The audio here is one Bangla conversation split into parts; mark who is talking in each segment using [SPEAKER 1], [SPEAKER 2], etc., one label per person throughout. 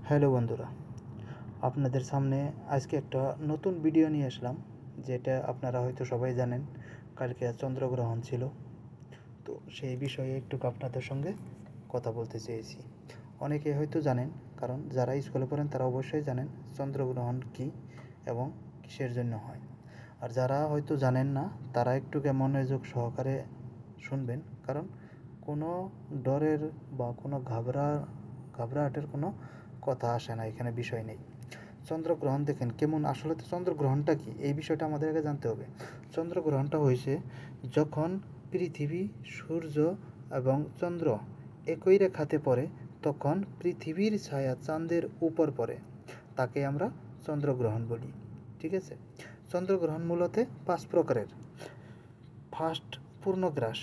[SPEAKER 1] হ্যালো বন্ধুরা, আপনাদের সামনে আজকে একটা নতুন ভিডিও নিয়ে আসলাম। যেটা আপনারা হয়তো সবাই জানেন, কালকে চন্দ্রগ্রহণ ছিল। তো সেই বিষয়ে একটু আপনাদের সঙ্গে কথা বলতে চেয়েছি। অনেকে হয়তো জানেন, কারণ যারা স্কুলে পড়েন তারা অবশ্যই জানেন চন্দ্রগ্রহণ কী এবং কিসের জন্য হয়। আর যারা হয়তো জানেন না, তারা একটু মনোযোগ সহকারে শুনবেন, কারণ কোনো ডরের বা কোনো ঘাবড়াহাটের কোনো কথা আসে না, এখানে বিষয় নেই। চন্দ্রগ্রহণ দেখেন কেমন, আসলে তো চন্দ্রগ্রহণটা কি এই বিষয়টা আমাদের আগে জানতে হবে। চন্দ্রগ্রহণটা হয়েছে যখন পৃথিবী, সূর্য এবং চন্দ্র একই রেখাতে পড়ে, তখন পৃথিবীর ছায়া চাঁদের উপর পড়ে, তাকে আমরা চন্দ্রগ্রহণ বলি। ঠিক আছে। চন্দ্রগ্রহণ মূলত 5 প্রকারের। ফার্স্ট, পূর্ণগ্রাস।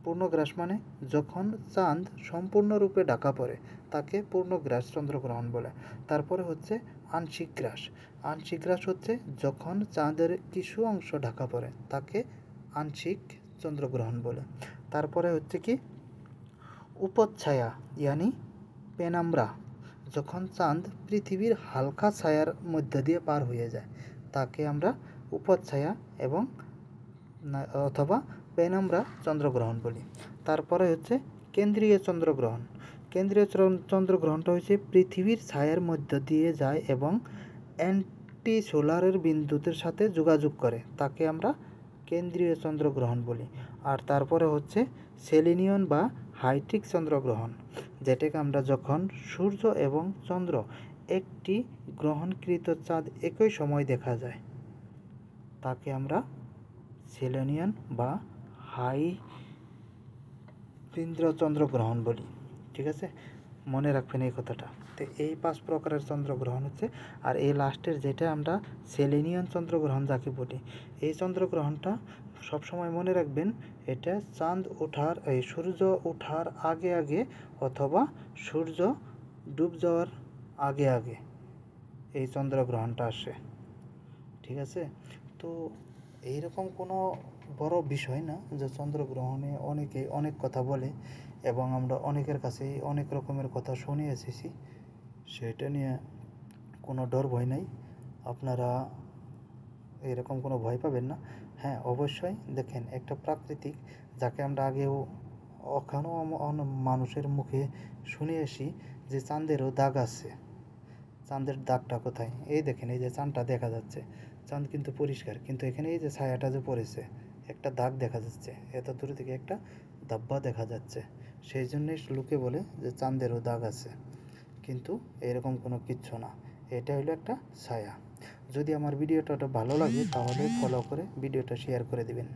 [SPEAKER 1] পূর্ণগ্রাস মানে যখন চাঁদ সম্পূর্ণরূপে ঢাকা পড়ে, তাকে পূর্ণগ্রাস চন্দ্রগ্রহণ বলে। তারপরে হচ্ছে আংশিক গ্রাস। আংশিক গ্রাস হচ্ছে যখন চাঁদের কিছু অংশ ঢাকা পড়ে, তাকে আংশিক চন্দ্রগ্রহণ বলে। তারপরে হচ্ছে কি উপচ্ছায়া, ইয়ানি পেনাম্ব্রা, যখন চাঁদ পৃথিবীর হালকা ছায়ার মধ্য দিয়ে পার হয়ে যায়, তাকে আমরা উপচ্ছায়া এবং অথবা পেনাম্ব্রা চন্দ্রগ্রহণ বলি। তারপরে হচ্ছে কেন্দ্রীয় চন্দ্রগ্রহণ। কেন্দ্রীয় চন্দ্রগ্রহণটা হচ্ছে পৃথিবীর ছায়ার মধ্য দিয়ে যায় এবং অ্যান্টি সোলারের বিন্দুদের সাথে যোগাযোগ করে, তাকে আমরা কেন্দ্রীয় চন্দ্রগ্রহণ বলি। আর তারপরে হচ্ছে সেলেনিয়ন বা হাইট্রিক চন্দ্রগ্রহণ, যেটাকে আমরা যখন সূর্য এবং চন্দ্র একটি গ্রহণকৃত চাঁদ একই সময় দেখা যায়, তাকে আমরা সেলেনিয়ান বা হাইন্দ্র চন্দ্রগ্রহণ বলি। ঠিক আছে, মনে রাখবেন এই কথাটা। তো এই 5 প্রকারের চন্দ্রগ্রহণ হচ্ছে। আর এই লাস্টের যেটা আমরা সেলেনিয়ান চন্দ্রগ্রহণ যাকে বলি, এই চন্দ্রগ্রহণটা সবসময় মনে রাখবেন, এটা চাঁদ ওঠার সূর্য ওঠার আগে আগে অথবা সূর্য ডুব যাওয়ার আগে আগে এই চন্দ্রগ্রহণটা আসে। ঠিক আছে। তো এইরকম কোনো বড় বিষয় না যে চন্দ্রগ্রহণে অনেকে অনেক কথা বলে এবং আমরা অনেকের কাছে অনেক রকমের কথা শুনে এসেছি। সেটা নিয়ে কোনো ডর ভয় নাই, আপনারা এরকম কোনো ভয় পাবেন না। হ্যাঁ, অবশ্যই দেখেন, একটা প্রাকৃতিক, যাকে আমরা আগেও এখনও মানুষের মুখে শুনে আসি যে চাঁদেরও দাগ আছে। চাঁদের দাগটা কোথায়? এই দেখেন, এই যে চাঁদটা দেখা যাচ্ছে, চাঁদ কিন্তু পরিষ্কার, কিন্তু এখানে এই যে ছায়াটা যে পড়েছে, একটা দাগ দেখা যাচ্ছে, এত দূর থেকে একটা দাব্বা দেখা যাচ্ছে। সেই জন্যই লোকে বলে যে চাঁদেরও দাগ আছে, কিন্তু এরকম কোনো কিচ্ছু না, এটা হলো একটা ছায়া। যদি আমার ভিডিওটা ভালো লাগে তাহলে ফলো করে ভিডিওটা শেয়ার করে দিবেন।